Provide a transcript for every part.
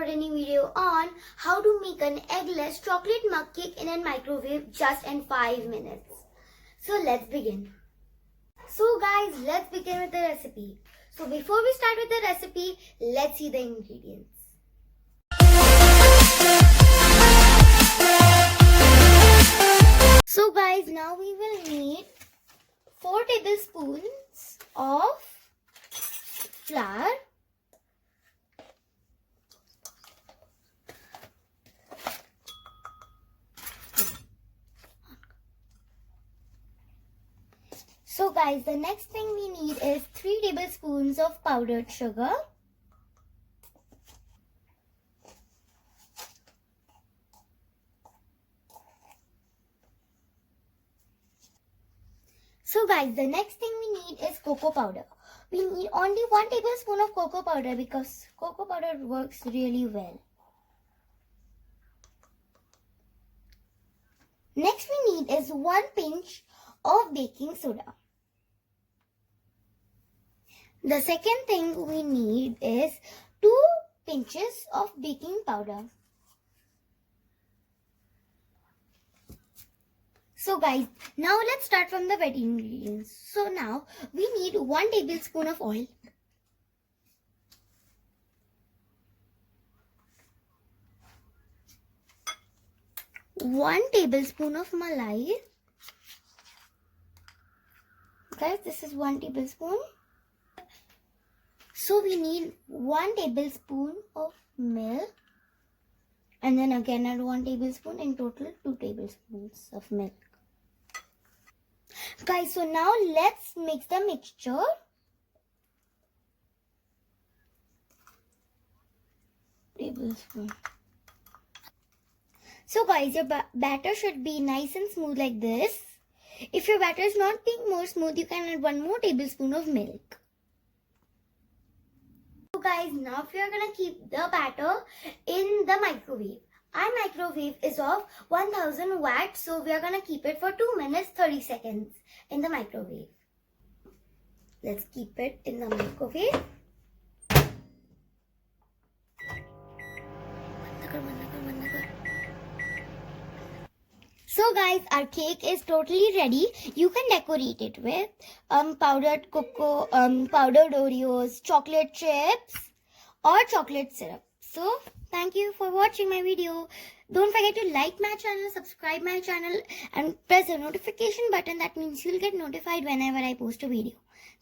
for a new video on how to make an eggless chocolate mug cake in a microwave just in 5 minutes. So let's begin. So guys, let's begin with the recipe. So before we start with the recipe, let's see the ingredients. So guys, now we will need 4 tablespoons of flour, so guys, the next thing we need is 3 tablespoons of powdered sugar, so guys, the next thing we need is cocoa powder. We need only 1 tablespoon of cocoa powder because cocoa powder works really well. Next we need is 1 pinch of baking soda. The second thing we need is 2 pinches of baking powder. So guys, now let's start from the wet ingredients. So now we need 1 tablespoon of oil, 1 tablespoon of malai. Guys, this is 1 tablespoon. So we need 1 tablespoon of milk, and then again add 1 tablespoon, in total 2 tablespoons of milk. Guys, so now let's mix the mixture. Tablespoon. So guys, your batter should be nice and smooth like this. If your batter is not being more smooth, you can add 1 more tablespoon of milk. So guys, now we are gonna keep the batter in the microwave. Our microwave is of 1000 watts, so we are gonna keep it for 2 minutes 30 seconds in the microwave. Let's keep it in the microwave. So guys, our cake is totally ready. You can decorate it with powdered cocoa, powdered Oreos, chocolate chips or chocolate syrup. So thank you for watching my video. Don't forget to like my channel, subscribe my channel and press the notification button. That means you'll get notified whenever I post a video.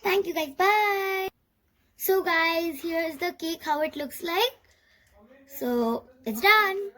Thank you guys. Bye. So guys, here's the cake, how it looks like. So it's done.